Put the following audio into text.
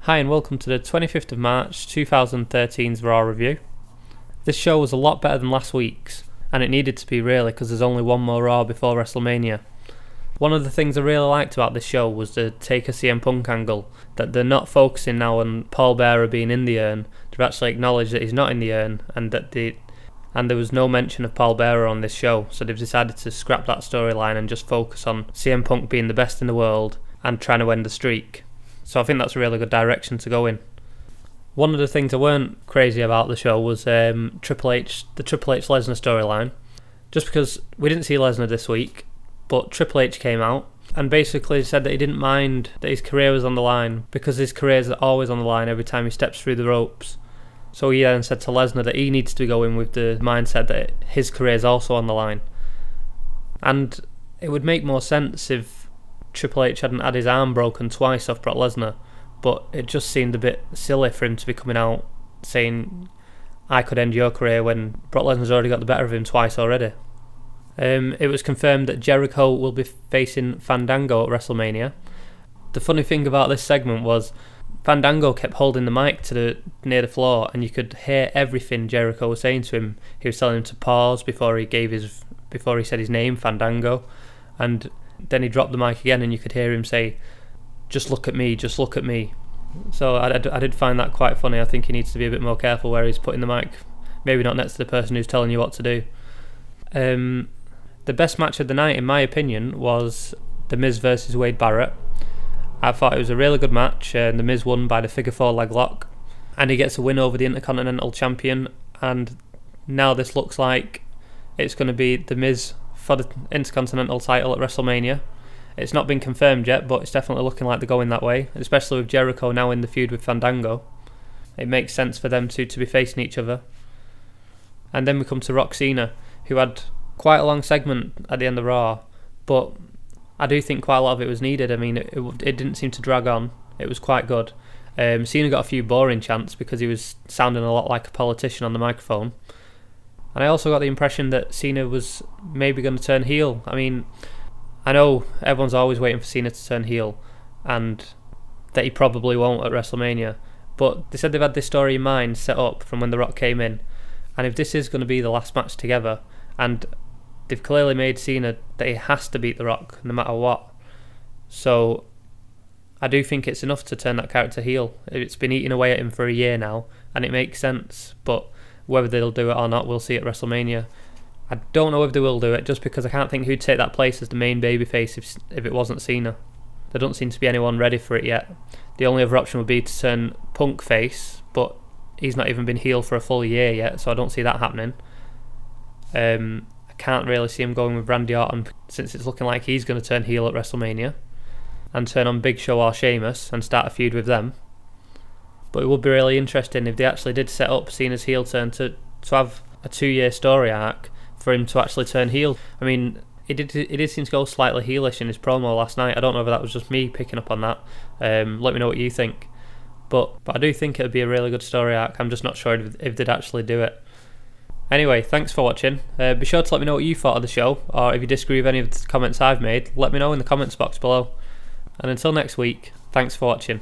Hi and welcome to the 25th of March 2013's Raw review. This show was a lot better than last week's, and it needed to be really because there's only one more Raw before Wrestlemania. One of the things I really liked about this show was the Taker CM Punk angle, that they're not focusing now on Paul Bearer being in the urn, they've actually acknowledged that he's not in the urn, and there was no mention of Paul Bearer on this show, so they've decided to scrap that storyline and just focus on CM Punk being the best in the world and trying to end the streak. So I think that's a really good direction to go in. One of the things I weren't crazy about the show was the Triple H Lesnar storyline. Just because we didn't see Lesnar this week, but Triple H came out and basically said that he didn't mind that his career was on the line because his career is always on the line every time he steps through the ropes. So he then said to Lesnar that he needs to go in with the mindset that his career is also on the line. And it would make more sense if Triple H hadn't had his arm broken twice off Brock Lesnar, but it just seemed a bit silly for him to be coming out saying I could end your career when Brock Lesnar's already got the better of him twice already. It was confirmed that Jericho will be facing Fandango at WrestleMania. The funny thing about this segment was Fandango kept holding the mic near the floor, and you could hear everything Jericho was saying to him. He was telling him to pause before he said his name, Fandango, and then he dropped the mic again and you could hear him say, just look at me, just look at me. So I did find that quite funny. I think he needs to be a bit more careful where he's putting the mic, maybe not next to the person who's telling you what to do. The best match of the night, in my opinion, was The Miz versus Wade Barrett. I thought it was a really good match, and The Miz won by the figure 4 leg lock, and he gets a win over the Intercontinental Champion, and now this looks like it's going to be The Miz for the Intercontinental title at WrestleMania. It's not been confirmed yet, but it's definitely looking like they're going that way, especially with Jericho now in the feud with Fandango. It makes sense for them two to be facing each other. And then we come to Cena, who had quite a long segment at the end of Raw, but I do think quite a lot of it was needed. I mean, it didn't seem to drag on. It was quite good. Cena got a few boring chants because he was sounding a lot like a politician on the microphone. And I also got the impression that Cena was maybe going to turn heel. I mean, I know everyone's always waiting for Cena to turn heel, and that he probably won't at WrestleMania, but they said they've had this story in mind set up from when The Rock came in, and if this is going to be the last match together, and they've clearly made Cena that he has to beat The Rock no matter what, so I do think it's enough to turn that character heel. It's been eating away at him for a year now, and it makes sense, but whether they'll do it or not, we'll see at WrestleMania. I don't know if they will do it, just because I can't think who'd take that place as the main babyface if it wasn't Cena. There don't seem to be anyone ready for it yet. The only other option would be to turn Punk face, but he's not even been heel for a full year yet, so I don't see that happening. I can't really see him going with Randy Orton, since it's looking like he's going to turn heel at WrestleMania and turn on Big Show or Sheamus and start a feud with them. But it would be really interesting if they actually did set up Cena's heel turn to have a 2-year story arc for him to actually turn heel. I mean, it did seem to go slightly heelish in his promo last night. I don't know if that was just me picking up on that. Let me know what you think. But I do think it would be a really good story arc. I'm just not sure if they'd actually do it. Anyway, thanks for watching. Be sure to let me know what you thought of the show, or if you disagree with any of the comments I've made, let me know in the comments box below. And until next week, thanks for watching.